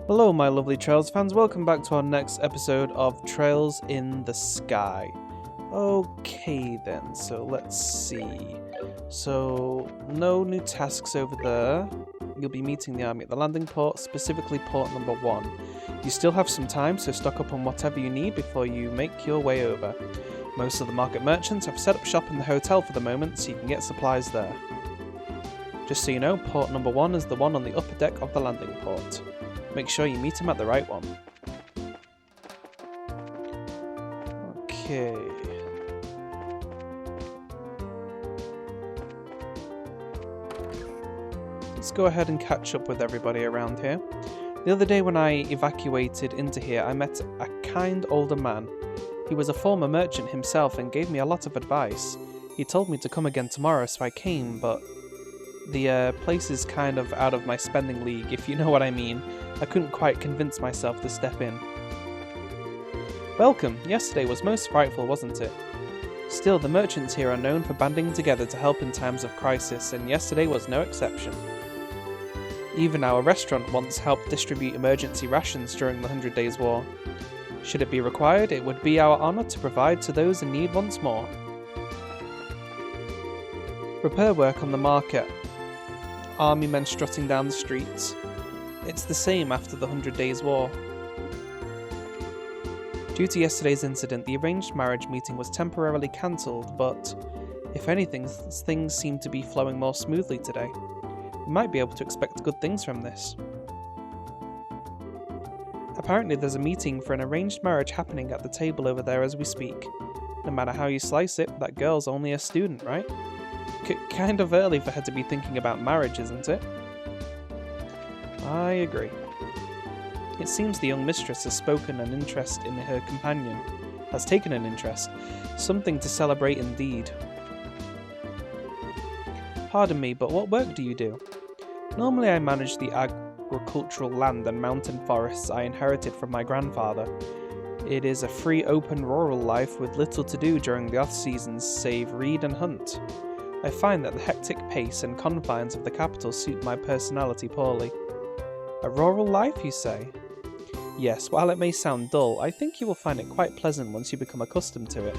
Hello my lovely Trails fans, welcome back to our next episode of Trails in the Sky. Okay then, so let's see. So, no new tasks over there. You'll be meeting the army at the landing port, specifically port number 1. You still have some time, so stock up on whatever you need before you make your way over. Most of the market merchants have set up shop in the hotel for the moment, so you can get supplies there. Just so you know, port number 1 is the one on the upper deck of the landing port. Make sure you meet him at the right one. Okay. Let's go ahead and catch up with everybody around here. The other day when I evacuated into here, I met a kind older man. He was a former merchant himself and gave me a lot of advice. He told me to come again tomorrow, so I came, but the place is kind of out of my spending league, if you know what I mean. I couldn't quite convince myself to step in. Welcome! Yesterday was most frightful, wasn't it? Still, the merchants here are known for banding together to help in times of crisis, and yesterday was no exception. Even our restaurant once helped distribute emergency rations during the 100 Days War. Should it be required, it would be our honour to provide to those in need once more. Repair work on the market. Army men strutting down the streets. It's the same after the 100 Days War. Due to yesterday's incident, the arranged marriage meeting was temporarily cancelled, but if anything, things seem to be flowing more smoothly today. We might be able to expect good things from this. Apparently there's a meeting for an arranged marriage happening at the table over there as we speak. No matter how you slice it, that girl's only a student, right? Kind of early for her to be thinking about marriage, isn't it? I agree. It seems the young mistress has spoken an interest in her companion. Has taken an interest. Something to celebrate indeed. Pardon me, but what work do you do? Normally I manage the agricultural land and mountain forests I inherited from my grandfather. It is a free, open, rural life with little to do during the off-seasons save read and hunt. I find that the hectic pace and confines of the capital suit my personality poorly. A rural life, you say? Yes, while it may sound dull, I think you will find it quite pleasant once you become accustomed to it.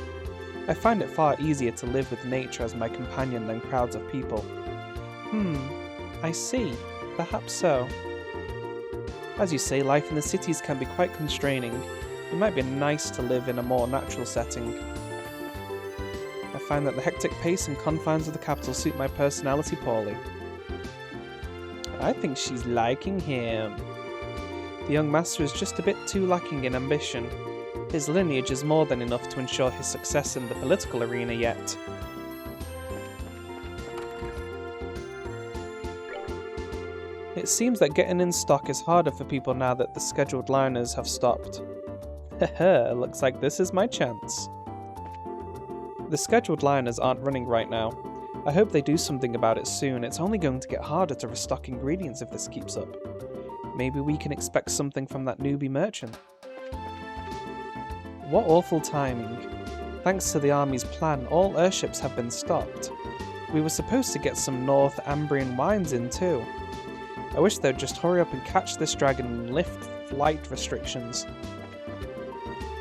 I find it far easier to live with nature as my companion than crowds of people. I see. Perhaps so. As you say, life in the cities can be quite constraining. It might be nice to live in a more natural setting. I find that the hectic pace and confines of the capital suit my personality poorly. I think she's liking him. The young master is just a bit too lacking in ambition. His lineage is more than enough to ensure his success in the political arena yet. It seems that getting in stock is harder for people now that the scheduled liners have stopped. Haha, looks like this is my chance. The scheduled liners aren't running right now. I hope they do something about it soon. It's only going to get harder to restock ingredients if this keeps up. Maybe we can expect something from that newbie merchant. What awful timing. Thanks to the army's plan, all airships have been stopped. We were supposed to get some North Ambrian wines in too. I wish they'd just hurry up and catch this dragon and lift flight restrictions.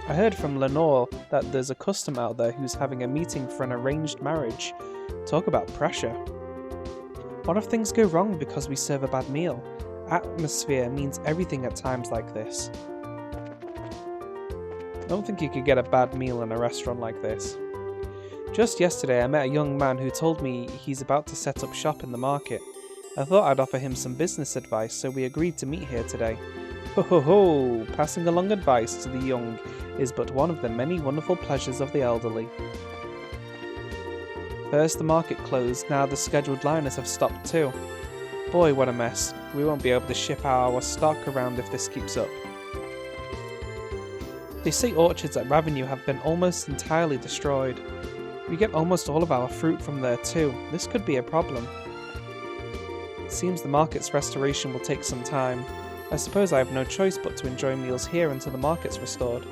I heard from Lenore that there's a customer out there who's having a meeting for an arranged marriage. Talk about pressure. What if things go wrong because we serve a bad meal? Atmosphere means everything at times like this. I don't think you could get a bad meal in a restaurant like this. Just yesterday I met a young man who told me he's about to set up shop in the market. I thought I'd offer him some business advice, so we agreed to meet here today. Ho ho ho! Passing along advice to the young is but one of the many wonderful pleasures of the elderly. First the market closed, now the scheduled liners have stopped too. Boy, what a mess. We won't be able to ship our stock around if this keeps up. They say orchards at Ravenue have been almost entirely destroyed. We get almost all of our fruit from there too. This could be a problem. It seems the market's restoration will take some time. I suppose I have no choice but to enjoy meals here until the market's restored.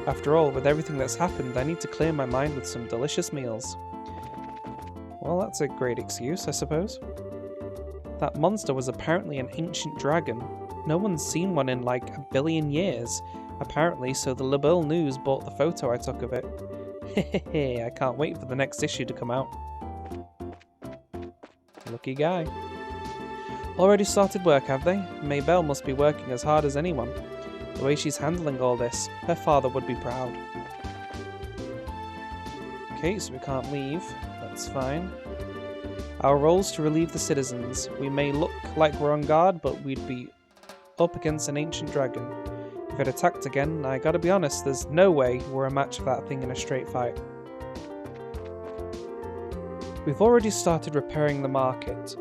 After all, with everything that's happened, I need to clear my mind with some delicious meals. Well, that's a great excuse, I suppose. That monster was apparently an ancient dragon. No one's seen one in like a billion years, apparently, so the Libelle News bought the photo I took of it. Hehehe, I can't wait for the next issue to come out. Lucky guy. Already started work, have they? Maybelle must be working as hard as anyone. The way she's handling all this, her father would be proud. Okay, so we can't leave. That's fine. Our role's to relieve the citizens. We may look like we're on guard, but we'd be up against an ancient dragon. If it attacked again, I gotta be honest, there's no way we're a match for that thing in a straight fight. We've already started repairing the market.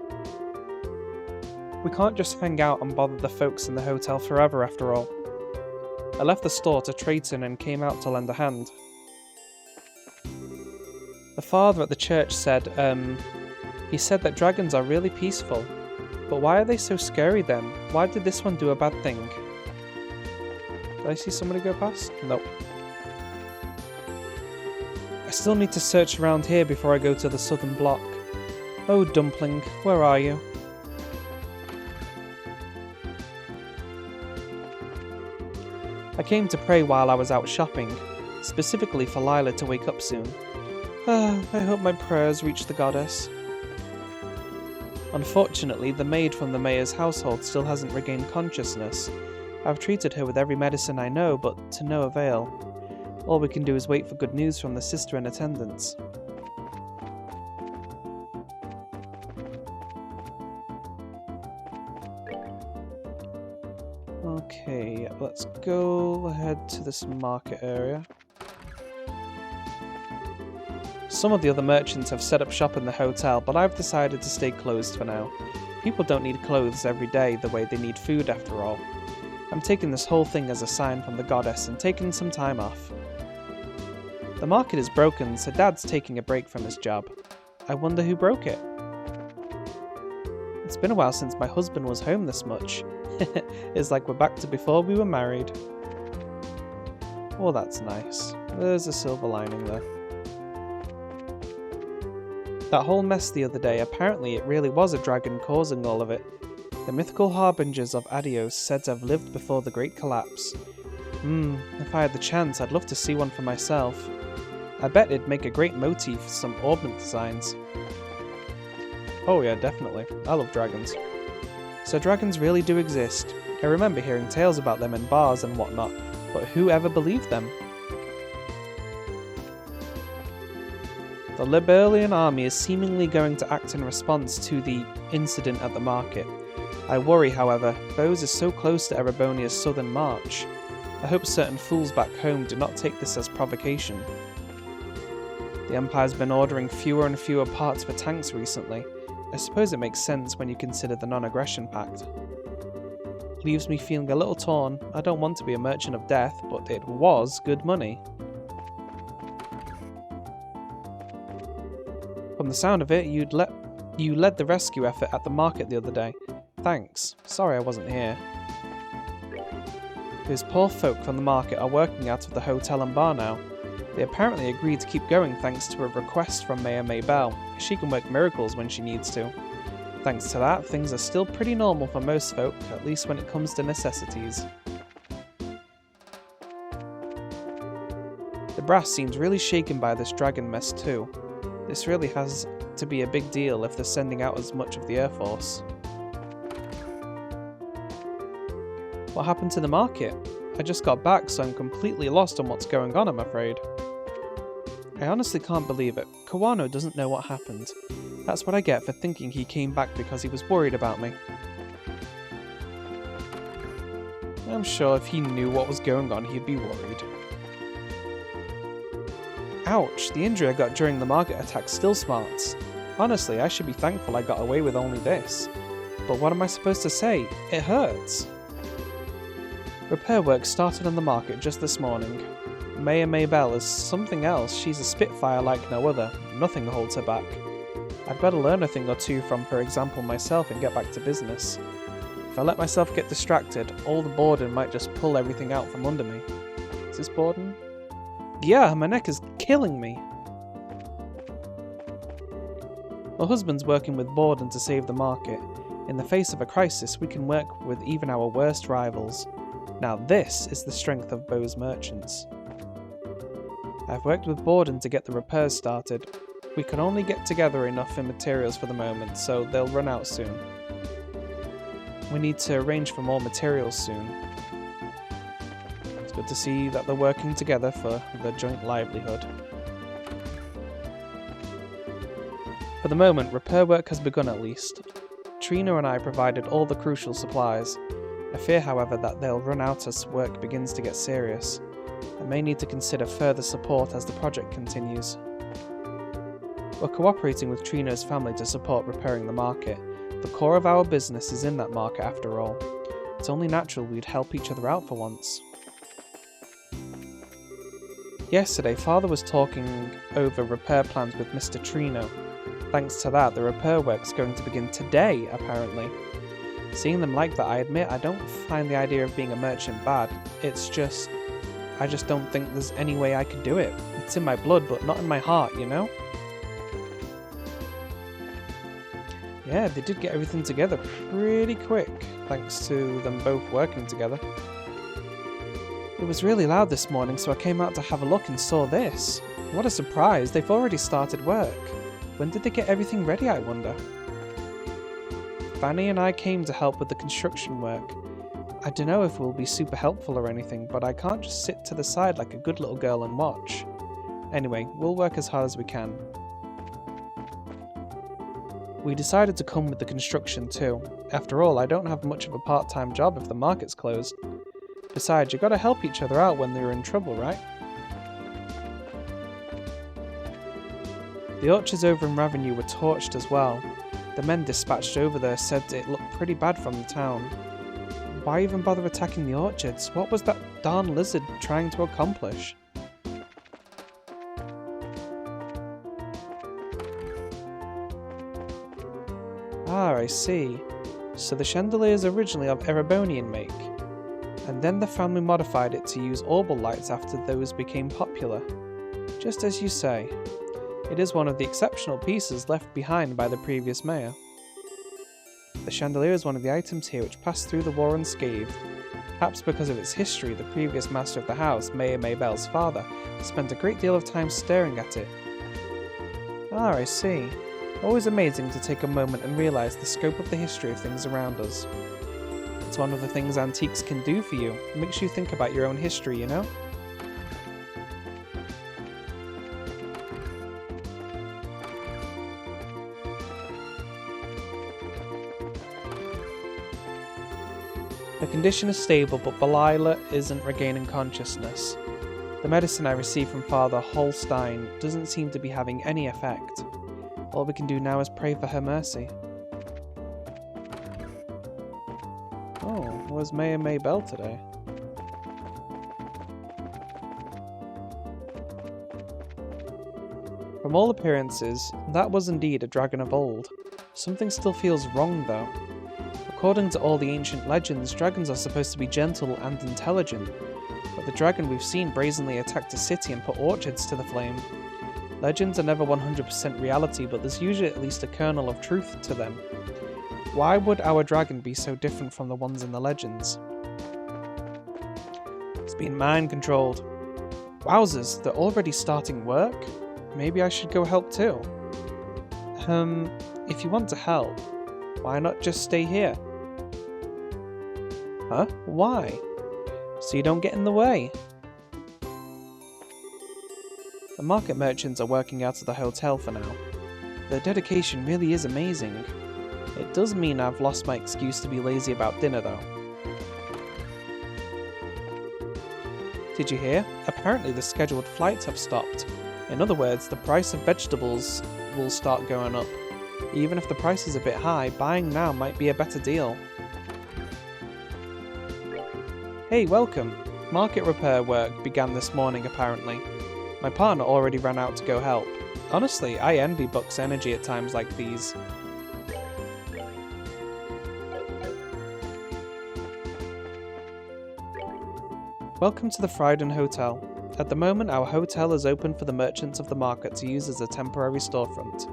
We can't just hang out and bother the folks in the hotel forever after all. I left the store to Trayton and came out to lend a hand. The father at the church said, he said that dragons are really peaceful. But why are they so scary then? Why did this one do a bad thing? Did I see somebody go past? Nope. I still need to search around here before I go to the southern block. Oh, Dumpling, where are you? I came to pray while I was out shopping, specifically for Lila to wake up soon. I hope my prayers reach the goddess. Unfortunately, the maid from the mayor's household still hasn't regained consciousness. I've treated her with every medicine I know, but to no avail. All we can do is wait for good news from the sister in attendance. Okay, let's go ahead to this market area. Some of the other merchants have set up shop in the hotel, but I've decided to stay closed for now. People don't need clothes every day the way they need food after all. I'm taking this whole thing as a sign from the goddess and taking some time off. The market is broken, so Dad's taking a break from his job. I wonder who broke it. It's been a while since my husband was home this much. It's like we're back to before we were married. Oh, that's nice. There's a silver lining there. That whole mess the other day, apparently it really was a dragon causing all of it. The mythical harbingers of Adios said to have lived before the Great Collapse. If I had the chance, I'd love to see one for myself. I bet it'd make a great motif for some ornament designs. Oh yeah, definitely. I love dragons. So dragons really do exist. I remember hearing tales about them in bars and whatnot, but who ever believed them? The Liberalian army is seemingly going to act in response to the incident at the market. I worry, however, Bose is so close to Erebonia's southern march. I hope certain fools back home do not take this as provocation. The Empire's been ordering fewer and fewer parts for tanks recently. I suppose it makes sense when you consider the non-aggression pact. Leaves me feeling a little torn. I don't want to be a merchant of death, but it was good money. From the sound of it, you led the rescue effort at the market the other day. Thanks. Sorry I wasn't here. Those poor folk from the market are working out of the hotel and bar now. They apparently agreed to keep going thanks to a request from Mayor Maybelle. She can work miracles when she needs to. Thanks to that, things are still pretty normal for most folk, at least when it comes to necessities. The brass seems really shaken by this dragon mess too. This really has to be a big deal if they're sending out as much of the Air Force. What happened to the market? I just got back, so I'm completely lost on what's going on, I'm afraid. I honestly can't believe it. Kawano doesn't know what happened. That's what I get for thinking he came back because he was worried about me. I'm sure if he knew what was going on, he'd be worried. Ouch, the injury I got during the market attack still smarts. Honestly, I should be thankful I got away with only this. But what am I supposed to say? It hurts. Repair work started on the market just this morning. Mayor Maybelle is something else. She's a spitfire like no other. Nothing holds her back. I'd better learn a thing or two from her example myself and get back to business. If I let myself get distracted, all the boredom might just pull everything out from under me. Is this boredom? Yeah, my neck is killing me. My husband's working with Borden to save the market. In the face of a crisis, we can work with even our worst rivals. Now this is the strength of Bow's merchants. I've worked with Borden to get the repairs started. We can only get together enough in materials for the moment, so they'll run out soon. We need to arrange for more materials soon. It's good to see that they're working together for their joint livelihood. For the moment, repair work has begun at least. Trina and I provided all the crucial supplies. I fear, however, that they'll run out as work begins to get serious. I may need to consider further support as the project continues. We're cooperating with Trina's family to support repairing the market. The core of our business is in that market after all. It's only natural we'd help each other out for once. Yesterday, Father was talking over repair plans with Mr. Trino. Thanks to that, the repair work's going to begin today, apparently. Seeing them like that, I admit I don't find the idea of being a merchant bad. It's just... I just don't think there's any way I could do it. It's in my blood, but not in my heart, you know? Yeah, they did get everything together pretty quick, thanks to them both working together. It was really loud this morning, so I came out to have a look and saw this. What a surprise, they've already started work. When did they get everything ready, I wonder? Fanny and I came to help with the construction work. I don't know if we'll be super helpful or anything, but I can't just sit to the side like a good little girl and watch. Anyway, we'll work as hard as we can. We decided to come with the construction too. After all, I don't have much of a part-time job if the market's closed. Besides, you gotta help each other out when they're in trouble, right? The orchards over in Ravenue were torched as well. The men dispatched over there said it looked pretty bad from the town. Why even bother attacking the orchards? What was that darn lizard trying to accomplish? Ah, I see. So the chandelier is originally of Erebonian make, and then the family modified it to use orbal lights after those became popular. Just as you say. It is one of the exceptional pieces left behind by the previous mayor. The chandelier is one of the items here which passed through the war unscathed. Perhaps because of its history, the previous master of the house, Mayor Maybell's father, spent a great deal of time staring at it. Ah, I see. Always amazing to take a moment and realise the scope of the history of things around us. It's one of the things antiques can do for you. It makes you think about your own history, you know? Her condition is stable, but Belila isn't regaining consciousness. The medicine I received from Father Holstein doesn't seem to be having any effect. All we can do now is pray for her mercy. Oh, where's Mayor Maybell today? From all appearances, that was indeed a dragon of old. Something still feels wrong though. According to all the ancient legends, dragons are supposed to be gentle and intelligent, but the dragon we've seen brazenly attacked a city and put orchards to the flame. Legends are never 100% reality, but there's usually at least a kernel of truth to them. Why would our dragon be so different from the ones in the legends? It's been mind-controlled. Wowzers, they're already starting work? Maybe I should go help too. If you want to help, why not just stay here? Huh? Why? So you don't get in the way. The market merchants are working out of the hotel for now. Their dedication really is amazing. It does mean I've lost my excuse to be lazy about dinner though. Did you hear? Apparently the scheduled flights have stopped. In other words, the price of vegetables will start going up. Even if the price is a bit high, buying now might be a better deal. Hey, welcome! Market repair work began this morning apparently. My partner already ran out to go help. Honestly, I envy Buck's energy at times like these. Welcome to the Frydon Hotel. At the moment, our hotel is open for the merchants of the market to use as a temporary storefront.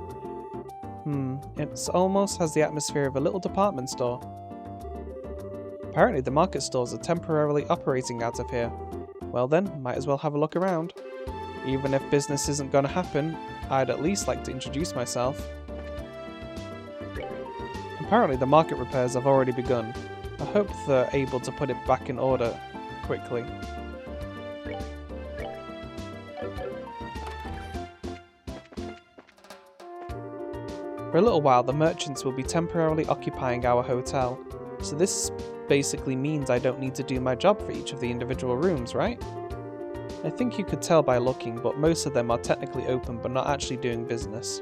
It almost has the atmosphere of a little department store. Apparently the market stores are temporarily operating out of here. Well then, might as well have a look around. Even if business isn't gonna happen, I'd at least like to introduce myself. Apparently the market repairs have already begun. I hope they're able to put it back in order quickly. For a little while, the merchants will be temporarily occupying our hotel, so this basically means I don't need to do my job for each of the individual rooms, right? I think you could tell by looking, but most of them are technically open but not actually doing business.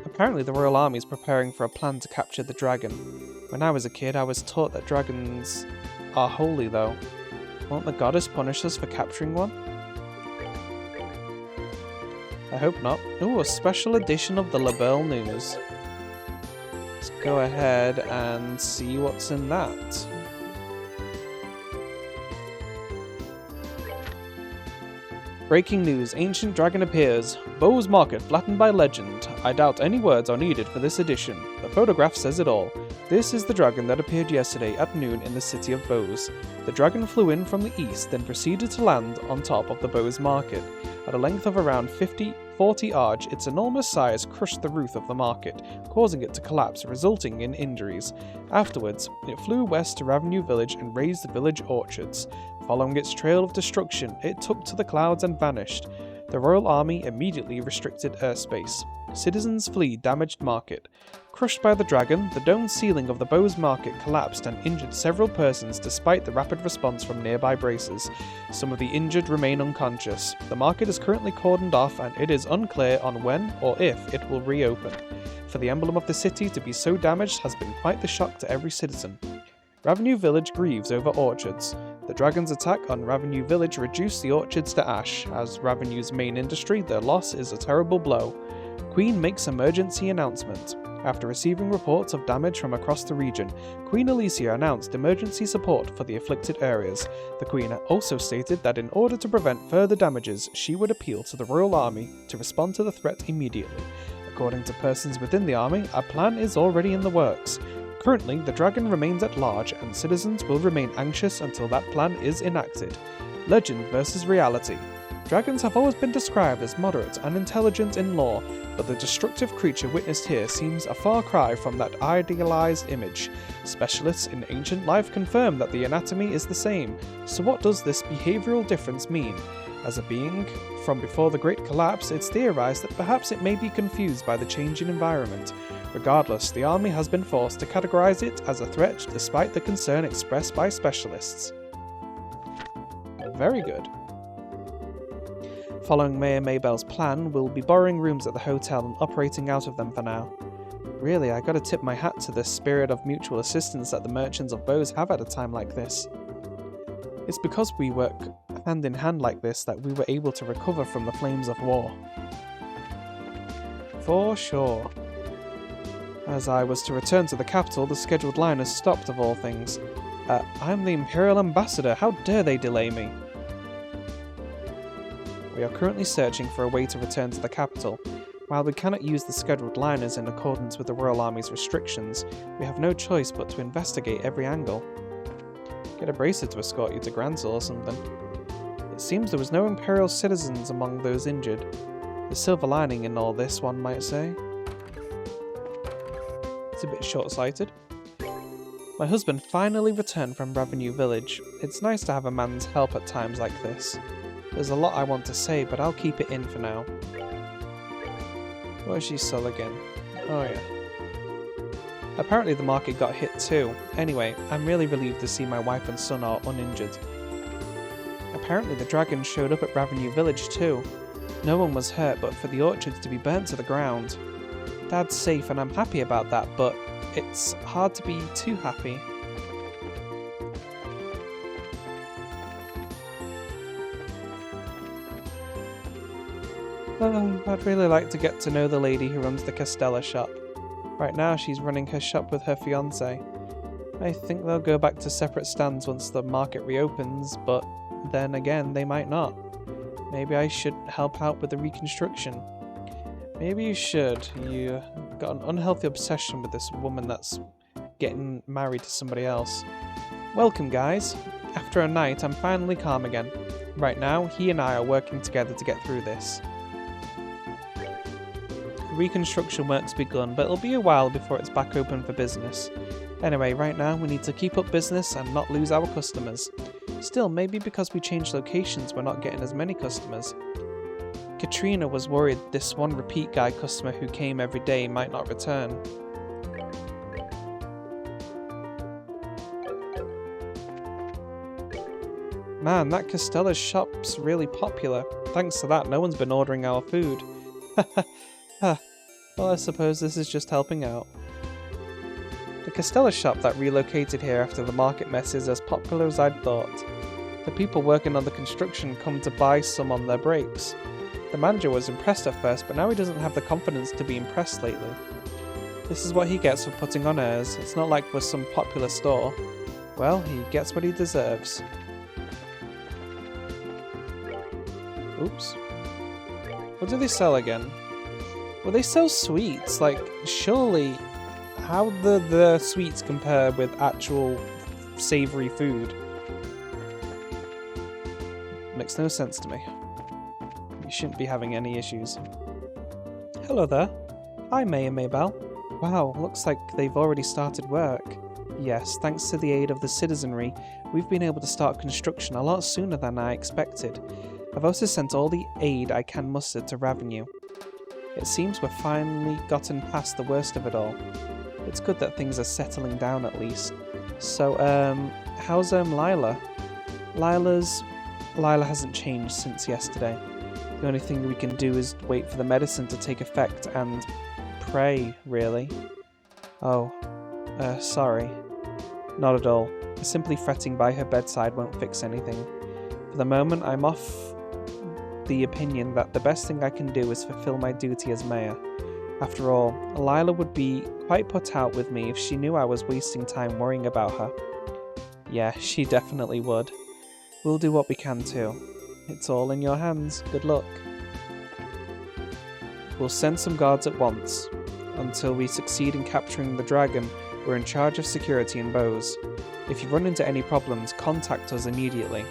Apparently the Royal Army is preparing for a plan to capture the dragon. When I was a kid, I was taught that dragons are holy though. Won't the goddess punish us for capturing one? I hope not. Ooh, a special edition of the Labelle News. Let's go ahead and see what's in that. Breaking news, ancient dragon appears. Bowes Market flattened by legend. I doubt any words are needed for this edition. The photograph says it all. This is the dragon that appeared yesterday at noon in the city of Bowes. The dragon flew in from the east, then proceeded to land on top of the Bowes Market. At a length of around 40 arch, its enormous size crushed the roof of the market, causing it to collapse, resulting in injuries. Afterwards, it flew west to Ravenue Village and razed the village orchards. Following its trail of destruction, it took to the clouds and vanished. The Royal Army immediately restricted airspace. Citizens flee damaged market. Crushed by the dragon, the dome ceiling of the Bowes Market collapsed and injured several persons despite the rapid response from nearby braces. Some of the injured remain unconscious. The market is currently cordoned off and it is unclear on when or if it will reopen. For the emblem of the city to be so damaged has been quite the shock to every citizen. Ravenue Village grieves over orchards. The dragon's attack on Ravenue Village reduced the orchards to ash. As Ravenue's main industry, their loss is a terrible blow. Queen makes emergency announcement. After receiving reports of damage from across the region, Queen Alicia announced emergency support for the afflicted areas. The Queen also stated that in order to prevent further damages, she would appeal to the Royal Army to respond to the threat immediately. According to persons within the army, a plan is already in the works. Currently, the dragon remains at large and citizens will remain anxious until that plan is enacted. Legend versus reality. Dragons have always been described as moderate and intelligent in lore, but the destructive creature witnessed here seems a far cry from that idealized image. Specialists in ancient life confirm that the anatomy is the same, so what does this behavioral difference mean? As a being from before the Great Collapse, it's theorized that perhaps it may be confused by the changing environment. Regardless, the army has been forced to categorize it as a threat despite the concern expressed by specialists. Very good. Following Mayor Maybell's plan, we'll be borrowing rooms at the hotel and operating out of them for now. Really, I gotta tip my hat to the spirit of mutual assistance that the merchants of Bowes have at a time like this. It's because we work hand in hand like this that we were able to recover from the flames of war. For sure. As I was to return to the capital, the scheduled line has stopped of all things. I'm the Imperial Ambassador, how dare they delay me? We are currently searching for a way to return to the capital. While we cannot use the scheduled liners in accordance with the Royal Army's restrictions, we have no choice but to investigate every angle. Get a bracer to escort you to Gransel or something. It seems there was no Imperial citizens among those injured. The silver lining in all this, one might say. It's a bit short-sighted. My husband finally returned from Ravenue Village. It's nice to have a man's help at times like this. There's a lot I want to say, but I'll keep it in for now. What is she sold again? Oh yeah. Apparently the market got hit too. Anyway, I'm really relieved to see my wife and son are uninjured. Apparently the dragon showed up at Ravenue Village too. No one was hurt, but for the orchards to be burnt to the ground. Dad's safe and I'm happy about that, but it's hard to be too happy. I'd really like to get to know the lady who runs the Castella shop. Right now she's running her shop with her fiancé. I think they'll go back to separate stands once the market reopens, but then again they might not. Maybe I should help out with the reconstruction. Maybe you should. You got an unhealthy obsession with this woman that's getting married to somebody else. Welcome, guys. After a night, I'm finally calm again. Right now, he and I are working together to get through this. Reconstruction work's begun, but it'll be a while before it's back open for business. Anyway, right now, we need to keep up business and not lose our customers. Still, maybe because we changed locations, we're not getting as many customers. Katrina was worried this one repeat guy customer who came every day might not return. Man, that Costella's shop's really popular. Thanks to that, no one's been ordering our food. Well, I suppose this is just helping out. The Costella shop that relocated here after the market mess is as popular as I'd thought. The people working on the construction come to buy some on their breaks. The manager was impressed at first, but now he doesn't have the confidence to be impressed lately. This is what he gets for putting on airs. It's not like we're some popular store. Well, he gets what he deserves. Oops. What do they sell again? Well, they sell sweets. Like, surely, how do the sweets compare with actual savoury food? Makes no sense to me. You shouldn't be having any issues. Hello there. Hi, May and Maybell. Wow, looks like they've already started work. Yes, thanks to the aid of the citizenry, we've been able to start construction a lot sooner than I expected. I've also sent all the aid I can muster to Ravenue. It seems we've finally gotten past the worst of it all. It's good that things are settling down at least. So, how's Lila? Lila hasn't changed since yesterday. The only thing we can do is wait for the medicine to take effect and pray, really. Oh, sorry. Not at all. Simply fretting by her bedside won't fix anything. For the moment, I'm off the opinion that the best thing I can do is fulfill my duty as mayor. After all, Lila would be quite put out with me if she knew I was wasting time worrying about her. Yeah, she definitely would. We'll do what we can too. It's all in your hands. Good luck. We'll send some guards at once. Until we succeed in capturing the dragon, we're in charge of security and bows. If you run into any problems, contact us immediately.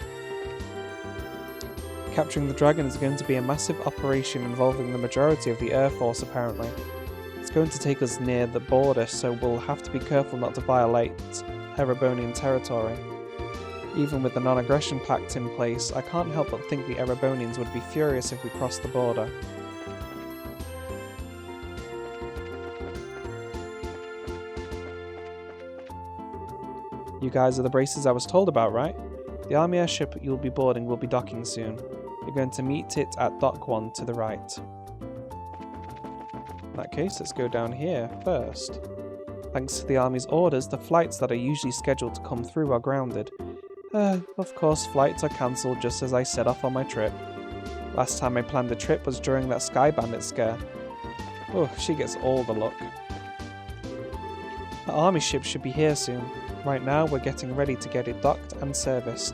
Capturing the dragon is going to be a massive operation involving the majority of the Air Force apparently. It's going to take us near the border, so we'll have to be careful not to violate Erebonian territory. Even with the non-aggression pact in place, I can't help but think the Erebonians would be furious if we crossed the border. You guys are the braces I was told about, right? The army airship you'll be boarding will be docking soon. You're going to meet it at Dock 1 to the right. In that case, let's go down here first. Thanks to the army's orders, the flights that are usually scheduled to come through are grounded. Of course, flights are cancelled just as I set off on my trip. Last time I planned a trip was during that Sky Bandit scare. Oh, she gets all the luck. The army ship should be here soon. Right now, we're getting ready to get it docked and serviced.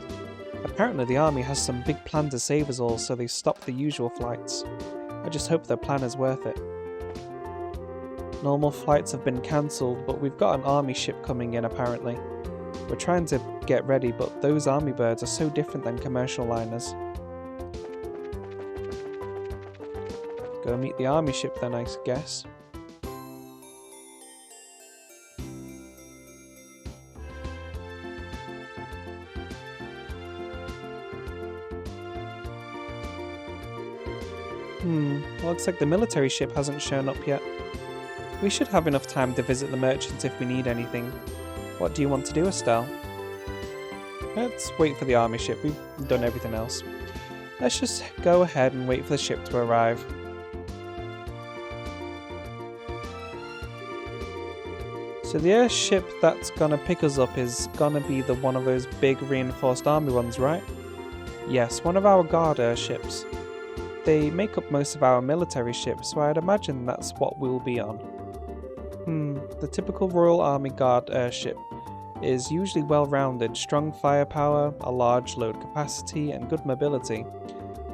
Apparently the army has some big plan to save us all, so they've stopped the usual flights. I just hope their plan is worth it. Normal flights have been cancelled, but we've got an army ship coming in apparently. We're trying to get ready, but those army birds are so different than commercial liners. Go meet the army ship then, I guess. Looks like the military ship hasn't shown up yet. We should have enough time to visit the merchants if we need anything. What do you want to do, Estelle? Let's wait for the army ship. We've done everything else. Let's just go ahead and wait for the ship to arrive. So the airship that's gonna pick us up is gonna be the one of those big reinforced army ones, right? Yes, one of our guard airships. They make up most of our military ships, so I'd imagine that's what we'll be on. The typical Royal Army Guard airship is usually well-rounded, strong firepower, a large load capacity, and good mobility.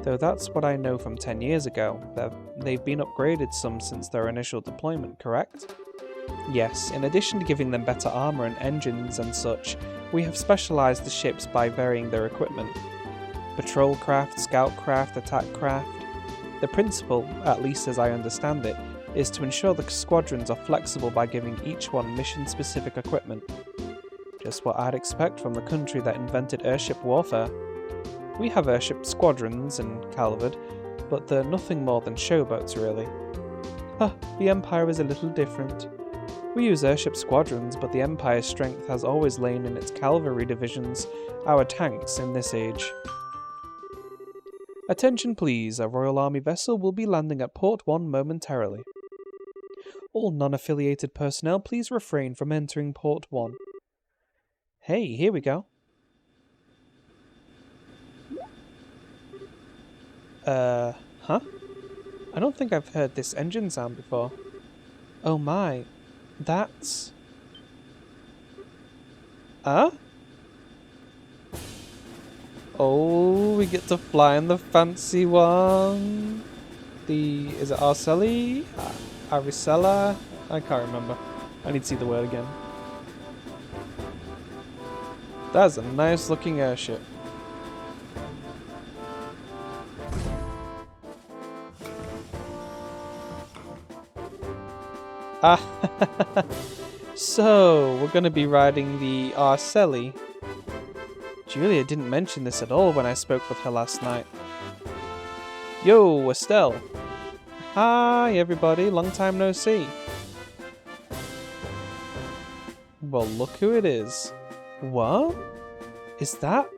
Though that's what I know from 10 years ago. They've been upgraded some since their initial deployment, correct? Yes, in addition to giving them better armour and engines and such, we have specialised the ships by varying their equipment. Patrol craft, scout craft, attack craft. The principle, at least as I understand it, is to ensure the squadrons are flexible by giving each one mission-specific equipment. Just what I'd expect from the country that invented airship warfare. We have airship squadrons in Calvard, but they're nothing more than showboats really. The Empire is a little different. We use airship squadrons, but the Empire's strength has always lain in its cavalry divisions, our tanks in this age. Attention please, a Royal Army vessel will be landing at Port 1 momentarily. All non-affiliated personnel please refrain from entering Port 1. Hey, here we go. Huh? I don't think I've heard this engine sound before. Oh my, that's... Huh? Oh, we get to fly in the fancy one. Is it Arseille? Arseille? I can't remember. I need to see the word again. That's a nice looking airship. So, we're going to be riding the Arseille. Julia didn't mention this at all when I spoke with her last night. Yo, Estelle. Hi, everybody. Long time no see. Well, look who it is. What? Is that?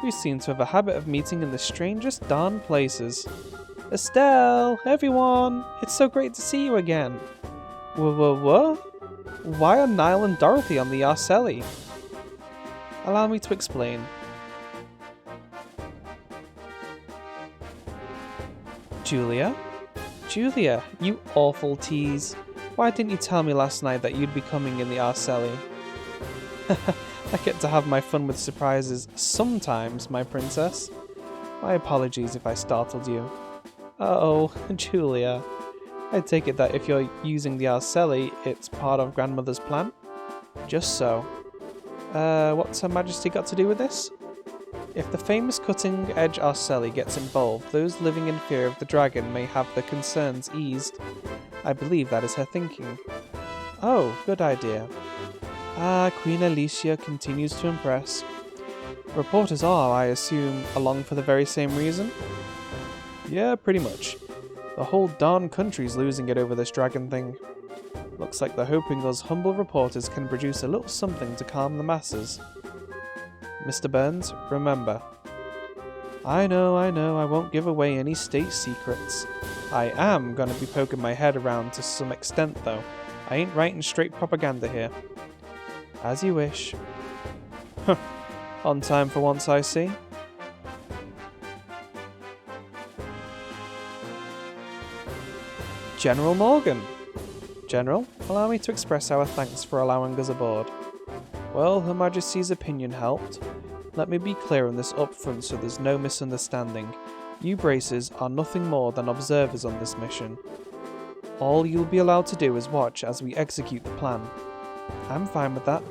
We seem to have a habit of meeting in the strangest darn places. Estelle, everyone, it's so great to see you again. What? Why are Niall and Dorothy on the Arseille? Allow me to explain. Julia? Julia, you awful tease. Why didn't you tell me last night that you'd be coming in the Arseille? I get to have my fun with surprises sometimes, my princess. My apologies if I startled you. Uh-oh, Julia. I take it that if you're using the Arseille, it's part of Grandmother's plan? Just so. What's Her Majesty got to do with this? If the famous cutting-edge Arseille gets involved, those living in fear of the dragon may have their concerns eased. I believe that is her thinking. Oh, good idea. Queen Alicia continues to impress. Reporters are, I assume, along for the very same reason? Yeah, pretty much. The whole darn country's losing it over this dragon thing. Looks like they're hoping us humble reporters can produce a little something to calm the masses. Mr. Burns, remember. I know, I won't give away any state secrets. I am gonna be poking my head around to some extent though. I ain't writing straight propaganda here. As you wish. On time for once, I see. General Morgan. General, allow me to express our thanks for allowing us aboard. Well, Her Majesty's opinion helped. Let me be clear on this up front so there's no misunderstanding. You Braces are nothing more than observers on this mission. All you'll be allowed to do is watch as we execute the plan. I'm fine with that.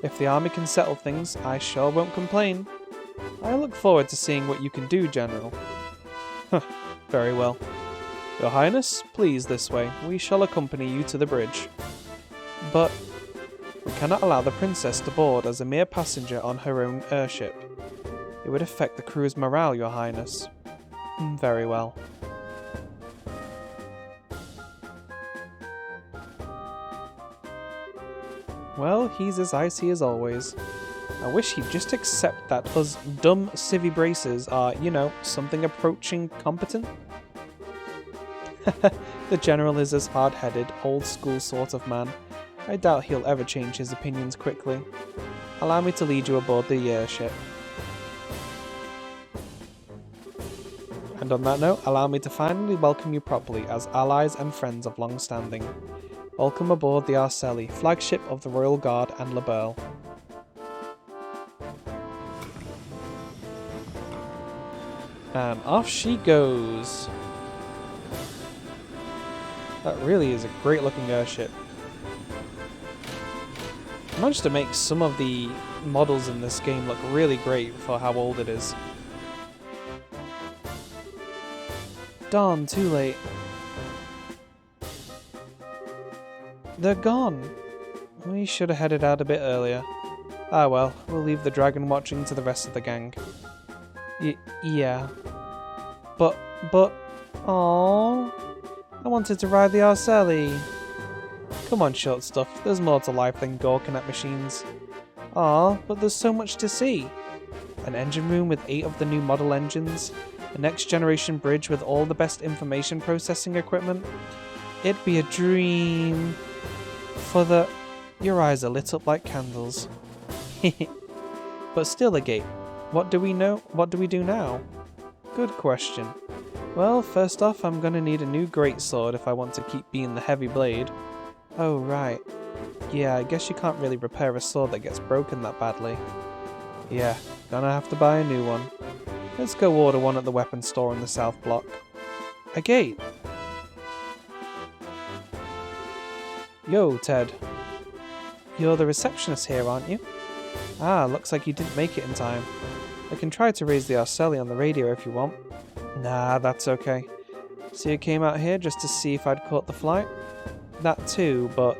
If the army can settle things, I sure won't complain. I look forward to seeing what you can do, General. Very well. Your Highness, please this way. We shall accompany you to the bridge. But we cannot allow the princess to board as a mere passenger on her own airship. It would affect the crew's morale, Your Highness. Very well. Well, he's as icy as always. I wish he'd just accept that us dumb civvy Braces are, you know, something approaching competent. The General is as hard-headed, old-school sort of man. I doubt he'll ever change his opinions quickly. Allow me to lead you aboard the airship. And on that note, allow me to finally welcome you properly as allies and friends of long standing. Welcome aboard the Arseille, flagship of the Royal Guard and La Belle. And off she goes. That really is a great looking airship. I managed to make some of the models in this game look really great for how old it is. Darn, too late. They're gone. We should have headed out a bit earlier. Ah well, we'll leave the dragon watching to the rest of the gang. Yeah. But, aww. I wanted to ride the Arseille. Come on, short stuff. There's more to life than gawking at machines. Aw, but there's so much to see. An engine room with 8 of the new model engines. A next generation bridge with all the best information processing equipment. It'd be a dream. For the... Your eyes are lit up like candles. But still a gate. What do we know? What do we do now? Good question. Well, first off, I'm gonna need a new greatsword if I want to keep being the heavy blade. Oh, right. Yeah, I guess you can't really repair a sword that gets broken that badly. Yeah, gonna have to buy a new one. Let's go order one at the weapons store in the south block. A gate! Yo, Ted. You're the receptionist here, aren't you? Ah, looks like you didn't make it in time. I can try to raise the Arseille on the radio if you want. Nah, that's okay. So you came out here just to see if I'd caught the flight? That too, but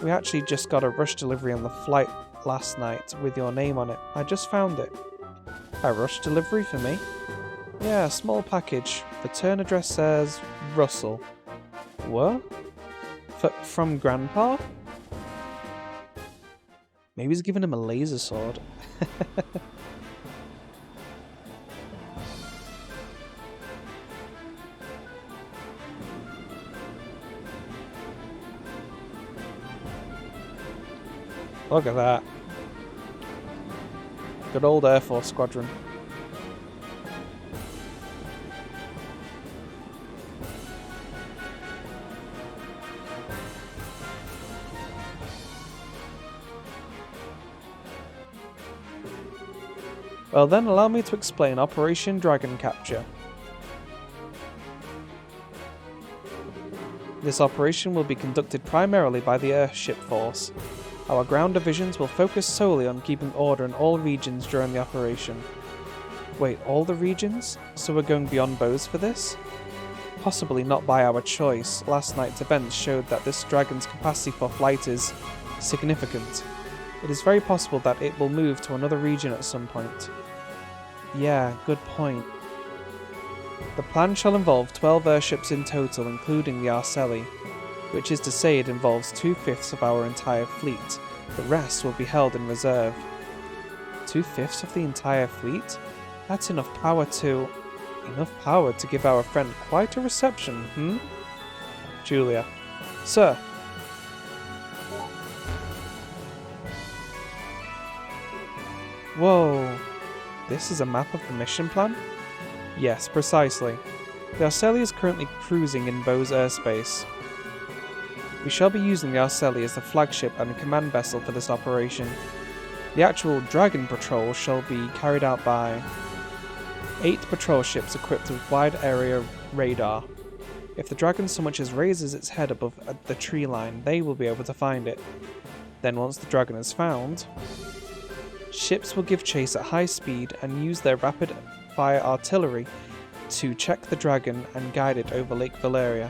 we actually just got a rush delivery on the flight last night with your name on it. I just found it. A rush delivery for me? Yeah, a small package. Return address says Russell. What? From Grandpa? Maybe he's giving him a laser sword. Look at that. Good old Air Force Squadron. Well then, allow me to explain Operation Dragon Capture. This operation will be conducted primarily by the airship force. Our ground divisions will focus solely on keeping order in all regions during the operation. Wait, all the regions? So we're going beyond Bose for this? Possibly not by our choice. Last night's events showed that this dragon's capacity for flight is significant. It is very possible that it will move to another region at some point. Yeah, good point. The plan shall involve 12 airships in total, including the Arseille, which is to say it involves 2/5 of our entire fleet. The rest will be held in reserve. 2/5 of the entire fleet? That's enough power to give our friend quite a reception, Julia. Sir. Whoa. This is a map of the mission plan? Yes, precisely. The Arseille is currently cruising in Bose airspace. We shall be using the Arseille as the flagship and command vessel for this operation. The actual Dragon Patrol shall be carried out by 8 patrol ships equipped with wide area radar. If the Dragon so much as raises its head above the tree line, they will be able to find it. Then once the Dragon is found, ships will give chase at high speed and use their rapid fire artillery to check the Dragon and guide it over Lake Valeria.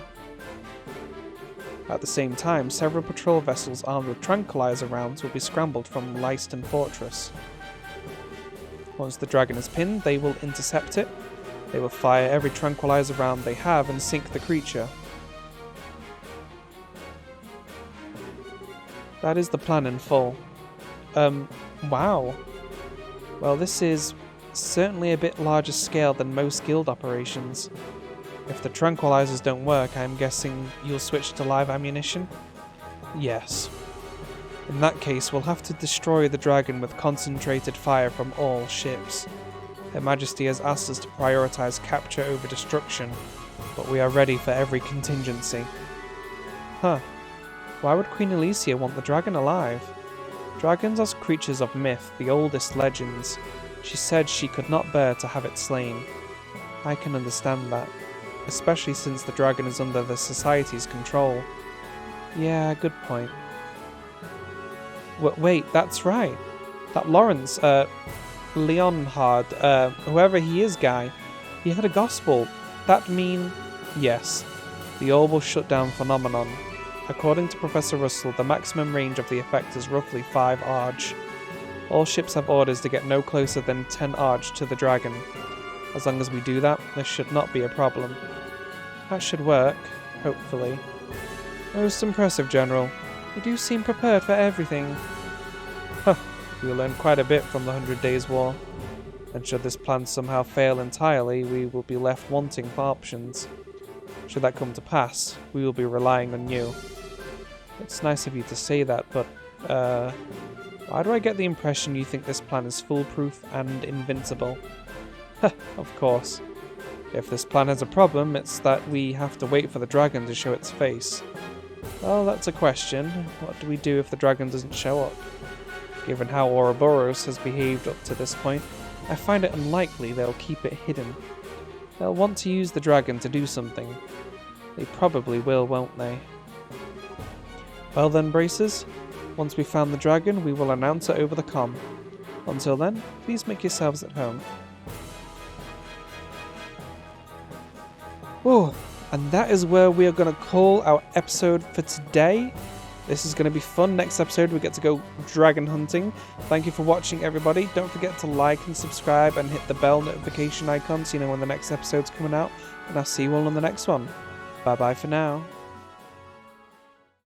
At the same time, several patrol vessels armed with tranquilizer rounds will be scrambled from Leiston Fortress. Once the Dragon is pinned, they will intercept it. They will fire every tranquilizer round they have and sink the creature. That is the plan in full. Wow. Well, this is certainly a bit larger scale than most guild operations. If the tranquilizers don't work, I'm guessing you'll switch to live ammunition? Yes. In that case, we'll have to destroy the Dragon with concentrated fire from all ships. Her Majesty has asked us to prioritize capture over destruction, but we are ready for every contingency. Huh. Why would Queen Alicia want the Dragon alive? Dragons are creatures of myth, the oldest legends. She said she could not bear to have it slain. I can understand that, especially since the dragon is under the Society's control. Yeah, good point. Wait, that's right. That Lawrence, Leonhard, whoever he is guy, he had a gospel. That mean... Yes, the orbital shutdown phenomenon. According to Professor Russell, the maximum range of the effect is roughly 5 Arg. All ships have orders to get no closer than 10 Arg to the dragon. As long as we do that, this should not be a problem. That should work, hopefully. Most impressive, General. You do seem prepared for everything. Huh, we learned quite a bit from the 100 Days War. And should this plan somehow fail entirely, we will be left wanting for options. Should that come to pass, we will be relying on you. It's nice of you to say that, but, why do I get the impression you think this plan is foolproof and invincible? Heh, of course. If this plan has a problem, it's that we have to wait for the dragon to show its face. Well, that's a question. What do we do if the dragon doesn't show up? Given how Ouroboros has behaved up to this point, I find it unlikely they'll keep it hidden. They'll want to use the dragon to do something. They probably will, won't they? Well then, Bracers. Once we've found the dragon, we will announce it over the comm. Until then, please make yourselves at home. Oh, and that is where we are going to call our episode for today. This is going to be fun. Next episode, we get to go dragon hunting. Thank you for watching, everybody. Don't forget to like and subscribe and hit the bell notification icon so you know when the next episode's coming out. And I'll see you all on the next one. Bye-bye for now.